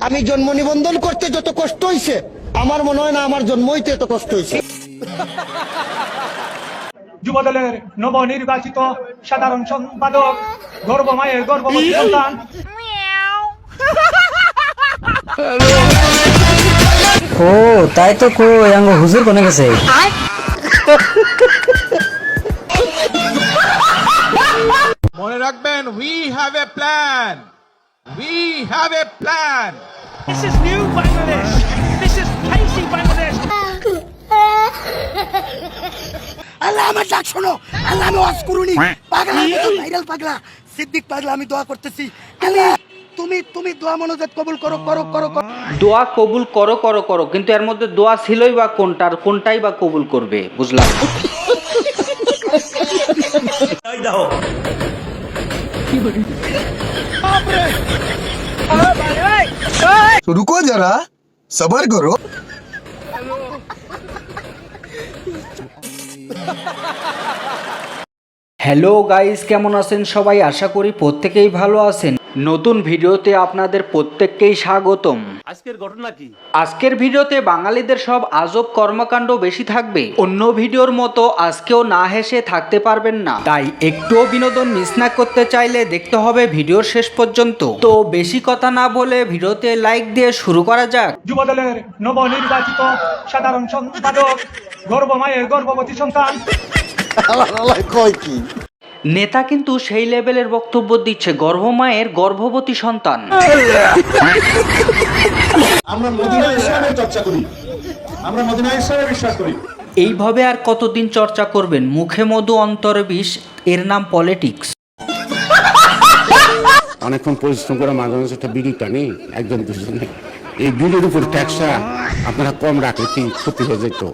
আমি জন্ম নিবন্ধন করতে যত কষ্ট হইছে আমার মনে হয় না আমার জন্ম হইতে এত কষ্ট হইছে। যুবদলের নবনির্বাচিত সাধারণ সম্পাদক গর্ব মায়ের গর্ভবতী সন্তান। ও তাই তো কই আঙ্গ হুজুর কোনে গেছে? মনে রাখবেন, we have a plan. We have a plan. This is new Bangladesh. This is Casey Bangladesh. আল্লাহ আমার ডাক শোনো, আল্লাহ আমি ওয়াজ করুনি, পাগলা ভাইরাল পাগলা সিদ্দিক পাগলা, আমি দোয়া করতেছি। আল্লাহ তুমি দোয়া মনোজাত কবুল করো করো করো করো। দোয়া কবুল করো করো করো, কিন্তু এর মধ্যে দোয়া ছিলই বা কোনটার, কোনটাই বা কবুল করবে, বুঝলাম। तो रुको जरा, सबर करो। হ্যালো গাইস, কেমন আছেন সবাই? আশা করি প্রত্যেকেই ভালো আছেন। নতুন ভিডিওতে আপনাদের প্রত্যেককেই স্বাগতম। আজকের ঘটনা কি? আজকের ভিডিওতে বাঙালিদের সব আজব কর্মকাণ্ড বেশি থাকবে। অন্য ভিডিওর মতো আজকেও না হেসে থাকতে পারবেন না, তাই একটুও বিনোদন মিস না করতে চাইলে দেখতে হবে ভিডিওর শেষ পর্যন্ত। তো বেশি কথা না বলে ভিডিওতে লাইক দিয়ে শুরু করা যাক। যুবদলের নবনির্বাচিত সাধারণ সম্পাদক গর্ব মায়ের গর্ভবতী সন্তান। নেতা কিন্তু সেই লেভেলের বক্তব্য দিচ্ছে, গর্ভমায়ের গর্ভবতী সন্তান। আমরা মদিনা ইসলামের চর্চা করি, আমরা মদিনা ইসলামে বিশ্বাস করি। এইভাবে আর কতদিন চর্চা করবেন? মুখে মধু অন্তরে বিষ, এর নাম পলিটিক্স। অনেকক্ষণ পরিশ্রম করে মাঝে মাঝে একটা বিড়ি টানি একজন দুজনে, এই বিড়ির উপর ট্যাক্সটা আপনারা কম রাখলে কি ক্ষতি হয়ে যেত।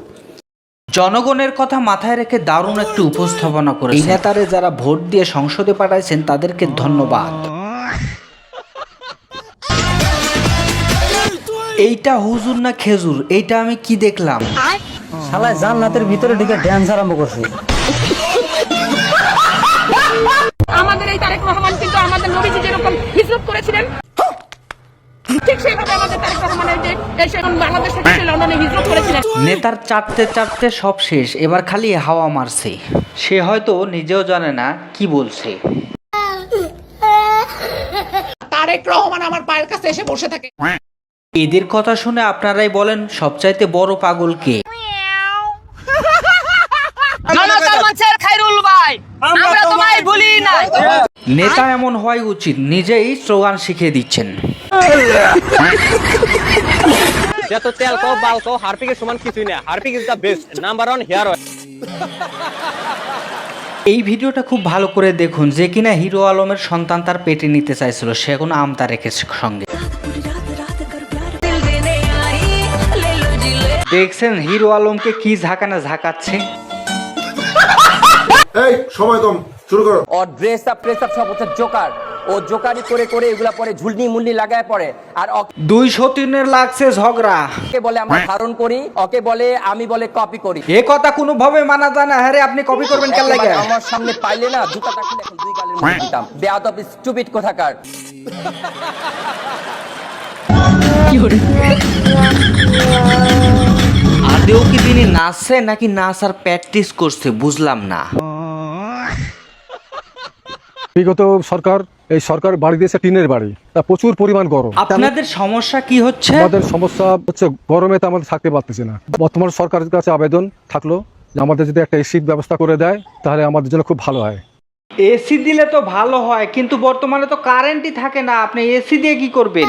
জনগণের কথা মাথায় রেখে দারুণ একটি উপস্থাপনা করে এই নেতারে যারা ভোট দিয়ে সংসদে পাঠাইছেন তাদেরকে ধন্যবাদ। এইটা হুজুর না খেজুর, এইটা আমি কি দেখলাম? শালা জান্নাতের ভিতরে ঢুকে ড্যান্স আরম্ভ করছে। আমাদের এই তারেক রহমান কিন্তু আমাদের নবীজি যেরকম হিজরত করেছিলেন ঠিক সেইভাবে আমাদের তারেক রহমানের যে এসে বাংলাদেশ থেকে লন্ডনে হিজরত করেছিলেন। নেতার চাটতে চাটতে সব শেষ, এবার খালি হাওয়া মারছে। সে হয়তো নিজেও জানে না কি বলছে। তারেক রহমান আমার পায়ের কাছে এসে বসে থাকে। এদের কথা শুনে আপনারাই বলেন সবচাইতে বড় পাগল কে? নেতা এমন হওয়াই উচিত, নিজেই স্লোগান শিখিয়ে দিচ্ছেন। যত তেল কো বাল কো হারপিকের সমান কিছুই না। Harpic is the best, number 1 hair oil. এই ভিডিওটা খুব ভালো করে দেখুন। যে কিনা হিরো আলমের সন্তান তার পেটে নিতে চাইছিল, সে এখন আমতা রেখেছে সঙ্গে। দেখছেন হিরো আলমকে কি ঝাঁকানা ঝাঁকাচ্ছে। এই সময় কম, শুরু করো। ও ড্রেস আপ সব হচ্ছে জোকার। ও জোকারি করে করে এগুলা পরে ঝুলনি মুলনি লাগায় পড়ে। আর 203-এর লাগছে ঝগড়া। ওকে বলে আমরা ধারণ করি, ওকে বলে আমি বলে কপি করি। এ কথা কোনোভাবে মানা যায় না। হ্যাঁ রে, আপনি কপি করবেন কেন লাগে? আমার সামনে পাইলে না জুতাটা খুলে এখন দুই গালের মধ্যে দিতাম। বেয়াদব স্টুপিড কোথাকার। আদেও কি তিনি নাচছে নাকি নাচার প্র্যাকটিস করছে বুঝলাম না। বিগত সরকার, এই সরকার বাড়ি দিয়েছে টিনের বাড়ি, তা প্রচুর পরিমাণ গরম। আপনাদের সমস্যা কি হচ্ছে? আমাদের সমস্যা হচ্ছে গরমে তো আমাদের থাকতে পারতেছি না। বর্তমান সরকারের কাছে আবেদন থাকলো যে আমাদের যদি একটা এসির ব্যবস্থা করে দেয় তাহলে আমাদের জন্য খুব ভালো হয়। এসি দিলে তো ভালো হয়, কিন্তু বর্তমানে তো কারেন্টই থাকে না, আপনি এসি দিয়ে কি করবেন?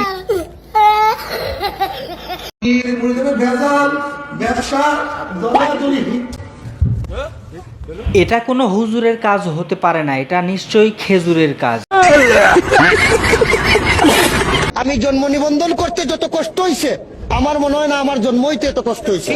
এটা কোনো হুজুরের কাজ হতে পারে না, এটা নিশ্চয়ই খেজুরের কাজ। আমি জন্ম নিবন্ধন করতে যত কষ্ট হইছে আমার মনে হয় না আমার জন্ম হইতে এত কষ্ট হইছে।